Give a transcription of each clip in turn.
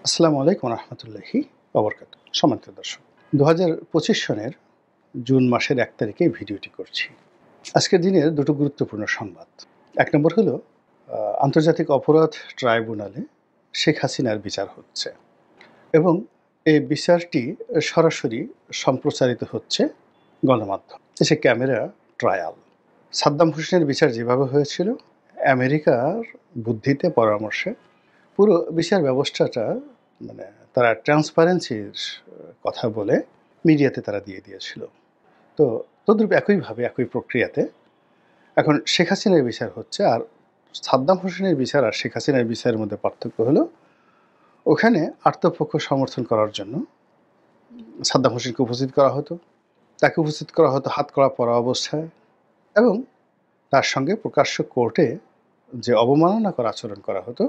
আসসালামু আলাইকুম রহমতুল্লাহি ওবরকাত। সম্মানিত দর্শক, 2025 সনের জুন মাসের 1 তারিখে এই ভিডিওটি করছি। আজকের দিনের দুটো গুরুত্বপূর্ণ সংবাদ। এক নম্বর হলো আন্তর্জাতিক অপরাধ ট্রাইব্যুনালে শেখ হাসিনার বিচার হচ্ছে এবং এই বিচারটি সরাসরি সম্প্রচারিত হচ্ছে গণমাধ্যম, সে ক্যামেরা ট্রায়াল। সাদ্দাম হোসেনের বিচার যেভাবে হয়েছিল আমেরিকার বুদ্ধিতে পরামর্শে পুরো বিচার ব্যবস্থাটা মানে তারা ট্রান্সপারেন্সির কথা বলে মিডিয়াতে তারা দিয়ে দিয়েছিল। তো তদ্রূপ একইভাবে একই প্রক্রিয়াতে এখন শেখ হাসিনার বিচার হচ্ছে। আর সাদ্দাম হোসেনের বিচার আর শেখ হাসিনার বিচারের মধ্যে পার্থক্য হলো ওখানে আত্মপক্ষ সমর্থন করার জন্য সাদ্দাম হোসেনকে উপস্থিত করা হতো, তাকে উপস্থিত করা হতো হাতকড়া পরা অবস্থায়, এবং তার সঙ্গে প্রকাশ্য কোর্টে যে অবমাননাকর আচরণ করা হতো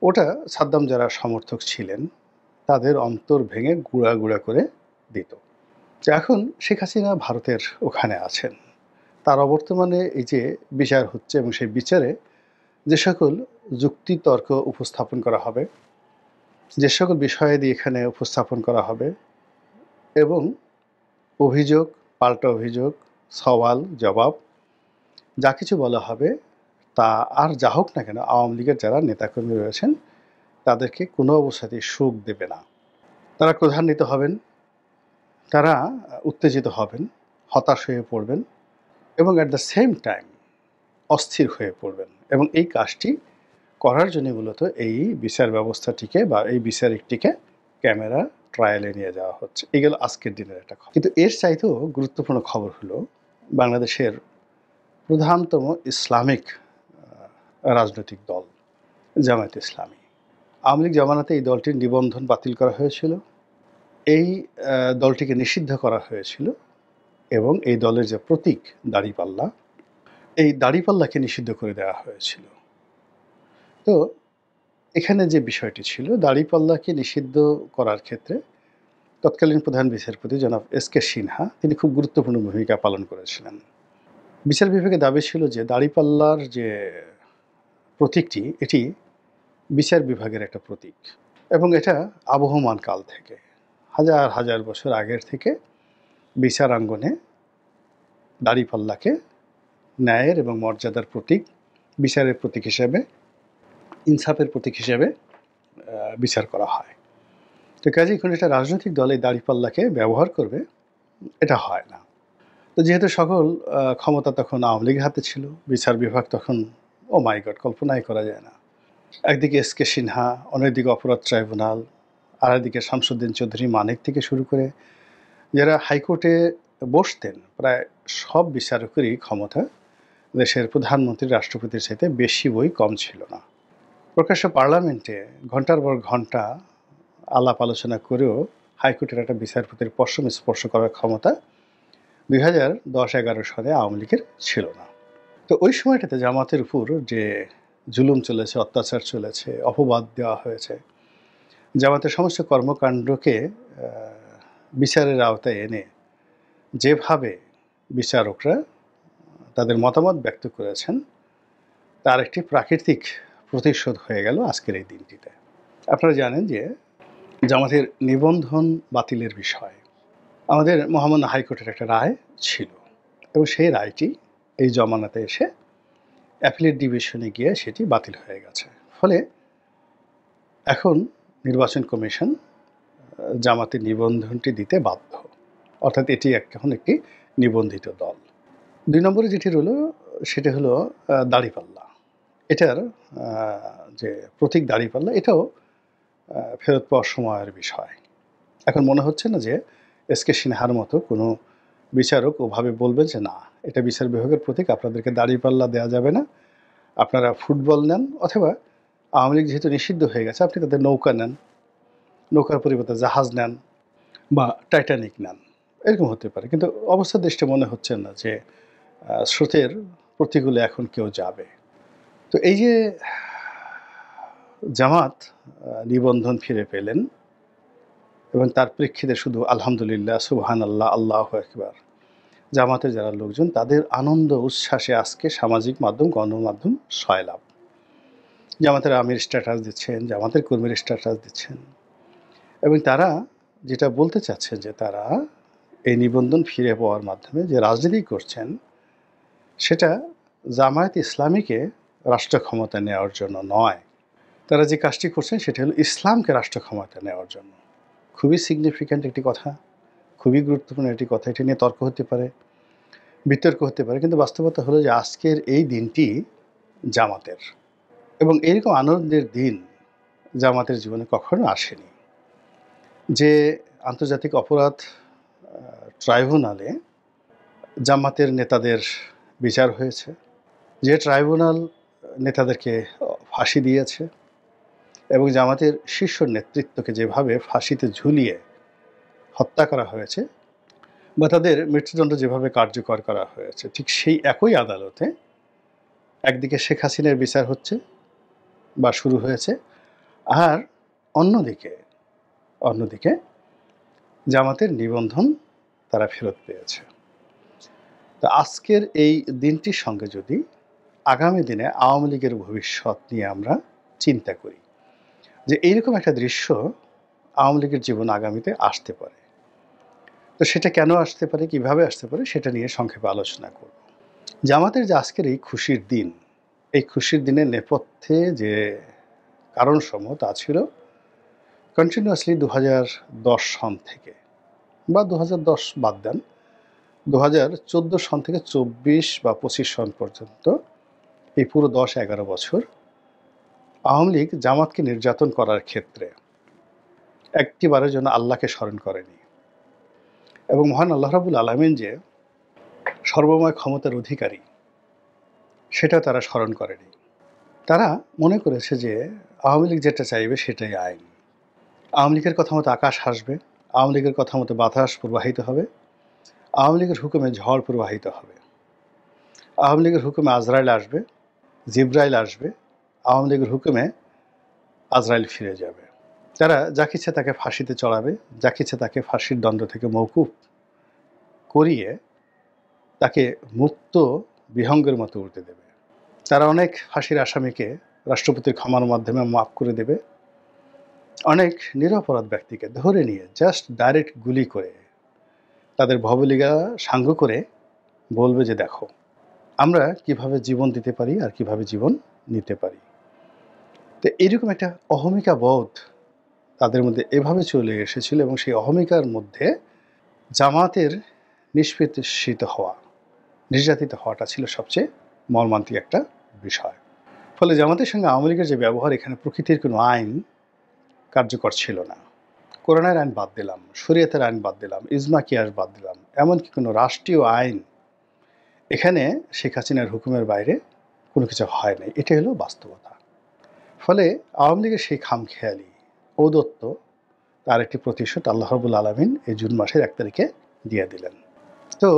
ওটা সাদ্দাম যারা সমর্থক ছিলেন তাদের অন্তর ভেঙে গুঁড়া গুঁড়া করে দিত। তো এখন শেখ হাসিনা ভারতের ওখানে আছেন, তার অবর্তমানে এই যে বিচার হচ্ছে এবং সেই বিচারে যে সকল যুক্তি তর্ক উপস্থাপন করা হবে, যে সকল বিষয়াদি এখানে উপস্থাপন করা হবে এবং অভিযোগ পাল্টা অভিযোগ সওয়াল জবাব যা কিছু বলা হবে তা আর যা হোক না কেন আওয়ামী লীগের যারা নেতাকর্মী রয়েছেন তাদেরকে কোনো অবস্থাতেই সুখ দেবে না। তারা ক্রোধান্বিত হবেন, তারা উত্তেজিত হবেন, হতাশ হয়ে পড়বেন এবং অ্যাট দ্য সেম টাইম অস্থির হয়ে পড়বেন। এবং এই কাজটি করার জন্য মূলত এই বিচার ব্যবস্থাটিকে বা এই বিচারিকটিকে ক্যামেরা ট্রায়ালে নিয়ে যাওয়া হচ্ছে। এগুলো আজকের দিনের একটা খবর। কিন্তু এর চাইতেও গুরুত্বপূর্ণ খবর হলো বাংলাদেশের প্রধানতম ইসলামিক রাজনৈতিক দল জামায়াত ইসলামী। আওয়ামী লীগ জামানাতে এই দলটির নিবন্ধন বাতিল করা হয়েছিল, এই দলটিকে নিষিদ্ধ করা হয়েছিল এবং এই দলের যে প্রতীক দাড়িপাল্লা, এই দাড়িপাল্লাকে নিষিদ্ধ করে দেওয়া হয়েছিল। তো এখানে যে বিষয়টি ছিল দাড়িপাল্লাকে নিষিদ্ধ করার ক্ষেত্রে তৎকালীন প্রধান বিচারপতি জনাব এস.কে. সিনহা তিনি খুব গুরুত্বপূর্ণ ভূমিকা পালন করেছিলেন। বিচার বিভাগের দাবি ছিল যে দাড়িপাল্লার যে প্রতীকটি এটি বিচার বিভাগের একটা প্রতীক এবং এটা আবহমান কাল থেকে হাজার হাজার বছর আগের থেকে বিচারাঙ্গনে দাড়িপাল্লাকে ন্যায়ের এবং মর্যাদার প্রতীক, বিচারের প্রতীক হিসেবে, ইনসাফের প্রতীক হিসেবে বিচার করা হয়। তো কাজেই কোনো একটা রাজনৈতিক দল এই দাড়িপাল্লাকে ব্যবহার করবে এটা হয় না। তো যেহেতু সকল ক্ষমতা তখন আওয়ামী লীগের হাতে ছিল, বিচার বিভাগ তখন ও মাই গড কল্পনাই করা যায় না। একদিকে এস.কে. সিনহা, অন্যদিকে অপরাধ ট্রাইব্যুনাল, আর একদিকে শামসুদ্দিন চৌধুরী মানিক থেকে শুরু করে যারা হাইকোর্টে বসতেন, প্রায় সব বিচারকেরই ক্ষমতা দেশের প্রধানমন্ত্রী রাষ্ট্রপতির চাইতে বেশি বই কম ছিল না। প্রকাশ্য পার্লামেন্টে ঘন্টার পর ঘন্টা আলাপ আলোচনা করেও হাইকোর্টের একটা বিচারপতির পশম স্পর্শ করার ক্ষমতা 2010-11 সালে আওয়ামী লীগের ছিল না। তো ওই সময়টাতে জামাতের উপর যে জুলুম চলেছে, অত্যাচার চলেছে, অপবাদ দেওয়া হয়েছে, জামাতের সমস্ত কর্মকাণ্ডকে বিচারের আওতায় এনে যেভাবে বিচারকরা তাদের মতামত ব্যক্ত করেছেন তার একটি প্রাকৃতিক প্রতিশোধ হয়ে গেল আজকের এই দিনটিতে। আপনারা জানেন যে জামাতের নিবন্ধন বাতিলের বিষয়ে আমাদের মহামান্য হাইকোর্টের একটা রায় ছিল এবং সেই রায়টি এই জমানাতে এসে অ্যাপিলেট ডিভিশনে গিয়ে সেটি বাতিল হয়ে গেছে। ফলে এখন নির্বাচন কমিশন জামাতের নিবন্ধনটি দিতে বাধ্য, অর্থাৎ এটি এখন একটি নিবন্ধিত দল। 2 নম্বরে যেটি রইল সেটা হলো দাড়িপাল্লা। এটার যে প্রতীক দাড়িপাল্লা এটাও ফেরত পাওয়ার সময়ের বিষয়। এখন মনে হচ্ছে না যে এস.কে. সিনহার মতো কোনো বিচারক ওভাবে বলবেন যে না, এটা বিচার বিভাগের প্রতীক, আপনাদেরকে দাড়িপাল্লা দেওয়া যাবে না, আপনারা ফুটবল নেন, অথবা আওয়ামী লীগ যেহেতু নিষিদ্ধ হয়ে গেছে আপনি তাদের নৌকা নেন, নৌকার পরিবর্তে জাহাজ নেন বা টাইটানিক নেন, এরকম হতে পারে। কিন্তু অবস্থা দৃষ্টে মনে হচ্ছে না যে স্রোতের প্রতিকূলে এখন কেউ যাবে। তো এই যে জামাত নিবন্ধন ফিরে পেলেন এবং তার প্রেক্ষিতে শুধু আলহামদুলিল্লাহ, সুবহানাল্লাহ, আল্লাহু আকবার, জামাতের যারা লোকজন তাদের আনন্দ উচ্ছ্বাসে আজকে সামাজিক মাধ্যম গণমাধ্যম সয়লাভ। জামাতের আমির স্ট্যাটাস দিচ্ছেন, জামাতের কর্মীর স্ট্যাটাস দিচ্ছেন, এবং তারা যেটা বলতে চাচ্ছেন যে তারা এই নিবন্ধন ফিরে পাওয়ার মাধ্যমে যে রাজনীতি করছেন সেটা জামায়াত ইসলামীকে রাষ্ট্র ক্ষমতা নেওয়ার জন্য নয়, তারা যে কাজটি করছেন সেটা হলো ইসলামকে রাষ্ট্র ক্ষমতা নেওয়ার জন্য। খুবই সিগনিফিক্যান্ট একটি কথা, খুবই গুরুত্বপূর্ণ একটি কথা। এটা নিয়ে তর্ক হতে পারে, বিতর্ক হতে পারে, কিন্তু বাস্তবতা হলো যে আজকের এই দিনটি জামাতের, এবং এরকম আনন্দের দিন জামাতের জীবনে কখনো আসেনি। যে আন্তর্জাতিক অপরাধ ট্রাইব্যুনালে জামাতের নেতাদের বিচার হয়েছে, যে ট্রাইব্যুনাল নেতাদেরকে ফাঁসি দিয়েছে এবং জামাতের শীর্ষ নেতৃত্বকে যেভাবে ফাঁসিতে ঝুলিয়ে হত্যা করা হয়েছে বা তাদের মৃত্যুদণ্ড যেভাবে কার্যকর করা হয়েছে, ঠিক সেই একই আদালতে একদিকে শেখ হাসিনার বিচার হচ্ছে বা শুরু হয়েছে, আর অন্যদিকে জামাতের নিবন্ধন তারা ফেরত পেয়েছে। তো আজকের এই দিনটির সঙ্গে যদি আগামী দিনে আওয়ামী লীগের ভবিষ্যৎ নিয়ে আমরা চিন্তা করি যে এইরকম একটা দৃশ্য আওয়ামী লীগের জীবন আগামীতে আসতে পারে, তো সেটা কেন আসতে পারে, কিভাবে আসতে পারে, সেটা নিয়ে সংক্ষেপে আলোচনা করব। জামাতের যে আজকের এই খুশির দিন, এই খুশির দিনের নেপথ্যে যে কারণসমূহ তা ছিল কন্টিনিউয়াসলি 2010 সন থেকে, বা 2010 বাদ দেন, 2014 সন থেকে 24 বা 25 সন পর্যন্ত এই পুরো 10-11 বছর আওয়ামী লীগ জামাতকে নির্যাতন করার ক্ষেত্রে একটিবারের জন্য আল্লাহকে স্মরণ করেনি, এবং মহান আল্লাহ রাব্বুল আলামিন যে সর্বময় ক্ষমতার অধিকারী সেটা তারা স্মরণ করেনি। তারা মনে করেছে যে আওয়ামী লীগ যেটা চাইবে সেটাই আইন, আওয়ামী লীগের কথা মতো আকাশ হাসবে, আওয়ামী লীগের কথা মতো বাতাস প্রবাহিত হবে, আওয়ামী লীগের হুকুমে ঝড় প্রবাহিত হবে, আওয়ামী লীগের হুকুমে আজরাইল আসবে, জিব্রাইল আসবে, আওয়ামী লীগের হুকুমে আজরাইল ফিরে যাবে। তারা যাকে ইচ্ছে তাকে ফাঁসিতে চড়াবে, যাকে ইচ্ছে তাকে ফাঁসির দণ্ড থেকে মওকুফ করিয়ে তাকে মুক্ত বিহঙ্গের মতো উঠতে দেবে। তারা অনেক ফাঁসির আসামিকে রাষ্ট্রপতির ক্ষমার মাধ্যমে মাফ করে দেবে, অনেক নিরপরাধ ব্যক্তিকে ধরে নিয়ে জাস্ট ডাইরেক্ট গুলি করে তাদের ভবলিগা সাঙ্গ করে বলবে যে দেখো আমরা কিভাবে জীবন দিতে পারি আর কিভাবে জীবন নিতে পারি। তো এরকম একটা অহমিকা বোধ তাদের মধ্যে এভাবে চলে এসেছিল, এবং সেই অহমিকার মধ্যে জামাতের নিষ্পেষিত হওয়া, নির্যাতিত হওয়াটা ছিল সবচেয়ে মর্মান্তিক একটা বিষয়। ফলে জামাতের সঙ্গে আওয়ামী লীগের যে ব্যবহার, এখানে প্রকৃতির কোনো আইন কার্যকর ছিল না। কোরআনের আইন বাদ দিলাম, শরীয়তের আইন বাদ দিলাম, ইজমা কিয়াস বাদ দিলাম, এমনকি কোনো রাষ্ট্রীয় আইন এখানে শেখ হাসিনার হুকুমের বাইরে কোনো কিছু হয় নাই। এটা হলো বাস্তবতা। ফলে আওয়ামী লীগের সেই খামখেয়ালি ঔদত্ত তার একটি প্রতিশোধ আল্লাহ রাব্বুল আলামিন এই জুন মাসের 1 তারিখে দিয়ে দিলেন। তো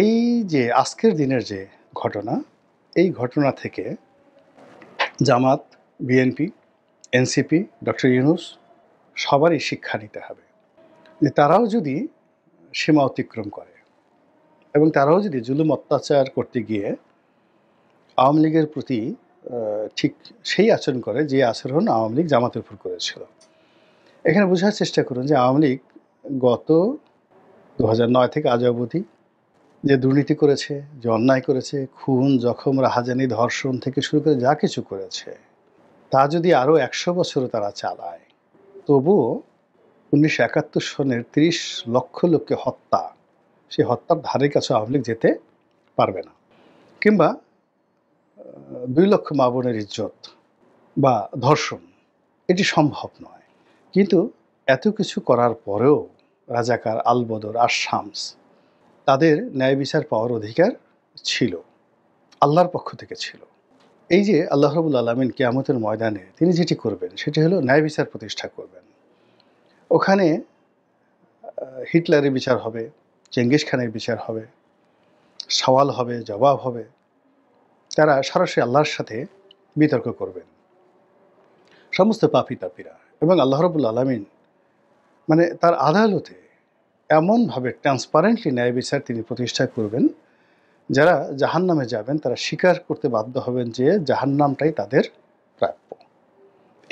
এই যে আজকের দিনের যে ঘটনা, এই ঘটনা থেকে জামাত, বিএনপি, এনসিপি, ডক্টর ইউনূস সবারই শিক্ষা নিতে হবে যে তারাও যদি সীমা অতিক্রম করে এবং তারাও যদি জুলুম অত্যাচার করতে গিয়ে আওয়ামী লীগের প্রতি ঠিক সেই আচরণ করে যে আচরণ আওয়ামী লীগ জামাতের উপর করেছিল। এখানে বোঝার চেষ্টা করুন যে আওয়ামী লীগ গত 2009 থেকে আজ অবধি যে দুর্নীতি করেছে, যে অন্যায় করেছে, খুন, জখম, রাহাজানি, ধর্ষণ থেকে শুরু করে যা কিছু করেছে, তা যদি আরও 100 বছরও তারা চালায়, তবুও 1971 সনের 30 লক্ষ লোককে হত্যা, সেই হত্যার ধারে কাছে আওয়ামী লীগ যেতে পারবে না। কিংবা 2 লক্ষ মা বোনের ইজ্জত বা ধর্ষণ, এটি সম্ভব নয়। কিন্তু এত কিছু করার পরেও রাজাকার, আলবদর আর শামস তাদের ন্যায় বিচার পাওয়ার অধিকার ছিল, আল্লাহর পক্ষ থেকে ছিল। এই যে আল্লাহ রাব্বুল আলামিন কিয়ামতের ময়দানে তিনি যেটি করবেন সেটি হলো ন্যায় বিচার প্রতিষ্ঠা করবেন। ওখানে হিটলারের বিচার হবে, চেঙ্গিস খানের বিচার হবে, সওয়াল হবে, জবাব হবে। তারা সরাসরি আল্লাহর সাথে বিতর্ক করবেন, সমস্ত পাপী তাপীরা। এবং আল্লাহ রাব্বুল আলামিন মানে তার আদালতে এমনভাবে ট্রান্সপারেন্টলি ন্যায় বিচার তিনি প্রতিষ্ঠা করবেন, যারা জাহান্নামে যাবেন তারা স্বীকার করতে বাধ্য হবেন যে জাহান্নামটাই তাদের প্রাপ্য।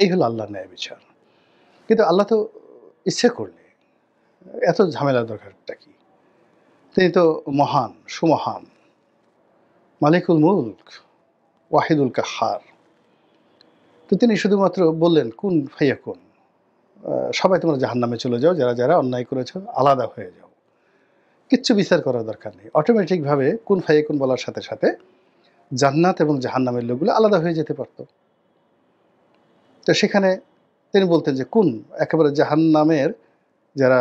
এই হলো আল্লাহর ন্যায় বিচার। কিন্তু আল্লাহ তো ইচ্ছে করলে এত ঝামেলার দরকারটা কি? তিনি তো মহান, সুমহান, মালিকুল মুলক, ওয়াহিদুল কাহ্হার। তো তিনি শুধুমাত্র বললেন কুন ফাইয়াকুন, সবাই তোমরা জাহান্নামে চলে যাও, যারা যারা অন্যায় করেছ আলাদা হয়ে যাও, কিচ্ছু বিচার করার দরকার নেই। অটোমেটিকভাবে কুন ফাইয়াকুন বলার সাথে সাথে জান্নাত এবং জাহান্নামের লোকগুলো আলাদা হয়ে যেতে পারত। তো সেখানে তিনি বলতেন যে কুন, একেবারে জাহান্নামের যারা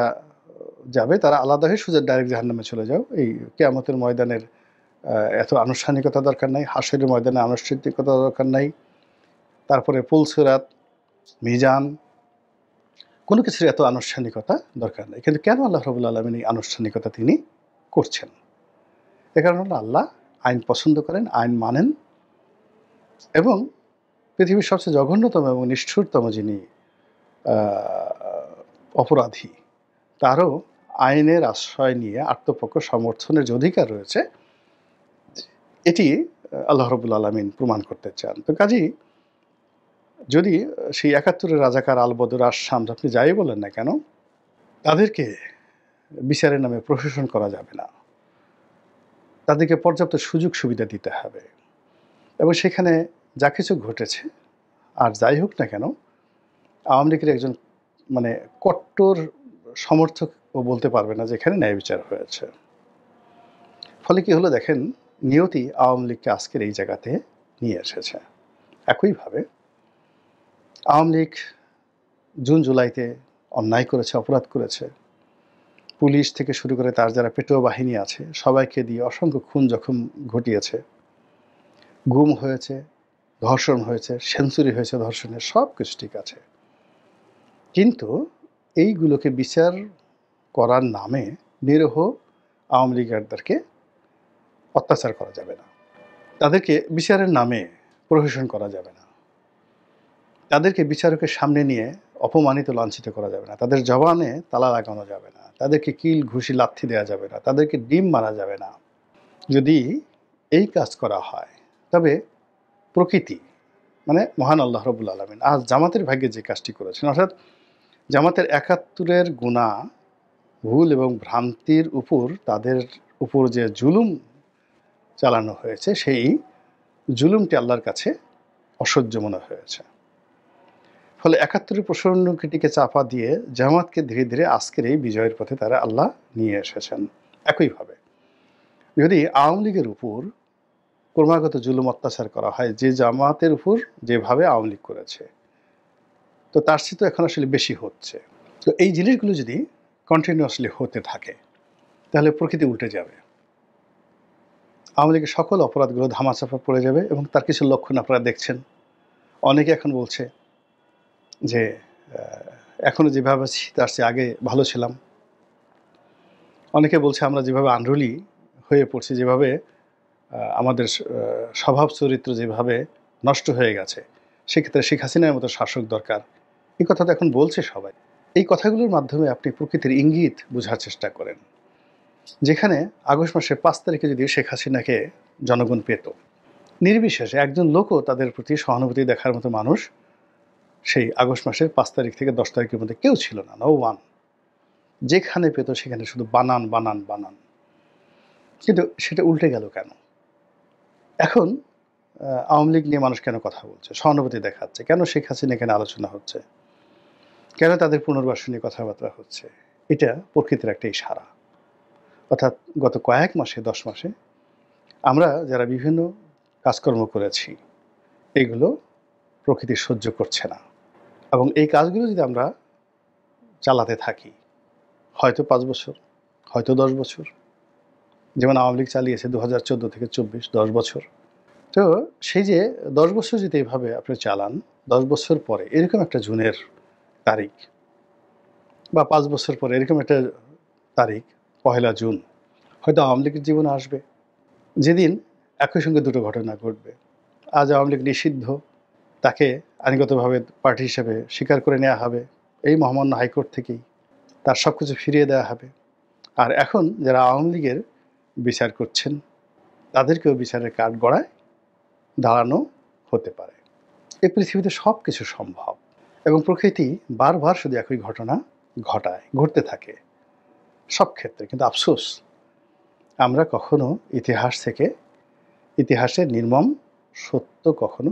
যাবে তারা আলাদা হয়ে সোজা ডাইরেক্ট জাহান্নামে চলে যাও। এই কিয়ামতের ময়দানের এত আনুষ্ঠানিকতা দরকার নাই, হাসরের ময়দানে আনুষ্ঠানিকতা দরকার নাই, তারপরে পুলসিরাত, মিজান, কোনো কিছুর এত আনুষ্ঠানিকতা দরকার নেই। কিন্তু কেন আল্লাহ রাব্বুল আলামিন এই আনুষ্ঠানিকতা তিনি করছেন? এ কারণে হলো আল্লাহ আইন পছন্দ করেন, আইন মানেন, এবং পৃথিবীর সবচেয়ে জঘন্যতম এবং নিষ্ঠুরতম যিনি অপরাধী, তারও আইনের আশ্রয় নিয়ে আত্মপক্ষ সমর্থনের যে অধিকার রয়েছে, এটি আল্লাহ রাব্বুল আলামিন প্রমাণ করতে চান। তো কাজেই যদি সেই ৭১-এর রাজাকার, আলবদর, আশ-শামস আপনি যাই বলেন না কেন, তাদেরকে বিচারের নামে প্রশাসন করা যাবে না। তাদেরকে পর্যাপ্ত সুযোগ সুবিধা দিতে হবে, এবং সেখানে যা কিছু ঘটেছে আর যাই হোক না কেন, আওয়ামী লীগের একজন মানে কট্টর সমর্থকও বলতে পারবে না যে এখানে ন্যায় বিচার হয়েছে। ফলে কি হলো দেখেন, নিয়তি আওয়ামী লীগকে আজকের এই জায়গাতে নিয়ে এসেছে। একইভাবে আওয়ামী লীগ জুন জুলাইতে অন্যায় করেছে, অপরাধ করেছে। পুলিশ থেকে শুরু করে তার যারা পেটোয়া বাহিনী আছে সবাইকে দিয়ে অসংখ্য খুন জখম ঘটিয়েছে, গুম হয়েছে, ধর্ষণ হয়েছে, সেঞ্চুরি হয়েছে ধর্ষণের, সব কিছু ঠিক আছে। কিন্তু এইগুলোকে বিচার করার নামে নিরীহ আওয়ামী লীগারদেরকে অত্যাচার করা যাবে না, তাদেরকে বিচারের নামে প্রহসন করা যাবে না, তাদেরকে বিচারকের সামনে নিয়ে অপমানিত, লাঞ্ছিত করা যাবে না, তাদের জবানে তালা লাগানো যাবে না, তাদেরকে কিল ঘুষি লাথি দেওয়া যাবে না, তাদেরকে ডিম মারা যাবে না। যদি এই কাজ করা হয় তবে প্রকৃতি মানে মহান আল্লাহ রাব্বুল আলামিন আজ জামাতের ভাগ্যে যে কাজটি করেছেন, অর্থাৎ জামাতের ৭১-এর গুনাহ, ভুল এবং ভ্রান্তির উপর তাদের উপর যে জুলুম চালানো হয়েছে, সেই জুলুমটি আল্লাহর কাছে অসহ্য মনে হয়েছে। ফলে ৭১-এর প্রসঙ্গটিকে চাপা দিয়ে জামাতকে ধীরে ধীরে আজকের এই বিজয়ের পথে তারা আল্লাহ নিয়ে এসেছেন। একইভাবে যদি আওয়ামী লীগের উপর ক্রমাগত জুলুম অত্যাচার করা হয়, যে জামাতের উপর যেভাবে আওয়ামী লীগ করেছে, তো তার চেয়ে তো এখন আসলে বেশি হচ্ছে। তো এই জিনিসগুলো যদি কন্টিনিউয়াসলি হতে থাকে তাহলে প্রকৃতি উল্টে যাবে, আওয়ামী লীগের সকল অপরাধগুলো ধামাচাপা পড়ে যাবে, এবং তার কিছু লক্ষণ আপনারা দেখছেন। অনেকে এখন বলছে যে এখনও যেভাবে আছি তার চেয়ে আগে ভালো ছিলাম। অনেকে বলছে আমরা যেভাবে আনরুলি হয়ে পড়ছি, যেভাবে আমাদের স্বভাব চরিত্র যেভাবে নষ্ট হয়ে গেছে, সেক্ষেত্রে শেখ হাসিনার মতো শাসক দরকার। এই কথা তো এখন বলছে সবাই। এই কথাগুলোর মাধ্যমে আপনি প্রকৃতির ইঙ্গিত বোঝার চেষ্টা করেন। যেখানে আগস্ট মাসের ৫ তারিখে যদি শেখ হাসিনাকে জনগণ পেত, নির্বিশেষে একজন লোকও তাদের প্রতি সহানুভূতি দেখার মতো মানুষ সেই আগস্ট মাসের ৫ তারিখ থেকে ১০ তারিখের মধ্যে কেউ ছিল না, নো ওয়ান। যেখানে পেত সেখানে শুধু বানান বানান বানান। কিন্তু সেটা উল্টে গেল কেন? এখন আওয়ামী লীগ নিয়ে মানুষ কেন কথা বলছে, সহানুভূতি দেখাচ্ছে কেন, শেখ হাসিনা এখানে আলোচনা হচ্ছে কেন, তাদের পুনর্বাসন নিয়ে কথাবার্তা হচ্ছে? এটা প্রকৃতির একটা ইশারা। অর্থাৎ গত কয়েক মাসে, ১০ মাসে আমরা যারা বিভিন্ন কাজকর্ম করেছি, এগুলো প্রকৃতি সহ্য করছে না, এবং এই কাজগুলো যদি আমরা চালাতে থাকি হয়তো ৫ বছর, হয়তো ১০ বছর, যেমন আওয়ামী লীগ চালিয়েছে ২০১৪ থেকে ২৪, ১০ বছর। তো সেই যে ১০ বছর যদি এইভাবে আপনি চালান, ১০ বছর পরে এরকম একটা জুনের তারিখ, বা ৫ বছর পরে এরকম একটা তারিখ, ১লা জুন, হয়তো আওয়ামী লীগের জীবনে আসবে, যেদিন একই সঙ্গে দুটো ঘটনা ঘটবে। আজ আওয়ামী লীগ নিষিদ্ধ, তাকে আইনগতভাবে পার্টি হিসেবে স্বীকার করে নেওয়া হবে এই মহামান্য হাইকোর্ট থেকেই, তার সব কিছু ফিরিয়ে দেওয়া হবে। আর এখন যারা আওয়ামী লীগের বিচার করছেন তাদেরকেও বিচারের কাঠগড়ায় দাঁড়ানো হতে পারে। এই পৃথিবীতে সব কিছু সম্ভব। এবং প্রকৃতি বারবার শুধু একই ঘটনা ঘটতে থাকে সব ক্ষেত্রে। কিন্তু আফসোস, আমরা কখনো ইতিহাসের নির্মম সত্য কখনো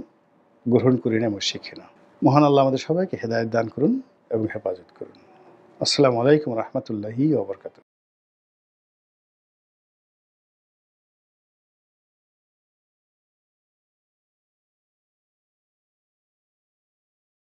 গ্রহণ করি না এবং শিখি না। মহান আল্লাহ আমাদের সবাইকে হেদায়েত দান করুন এবং হেফাজত করুন। আসসালামু আলাইকুম রহমতুল্লাহি ওয়া বারাকাতুহু।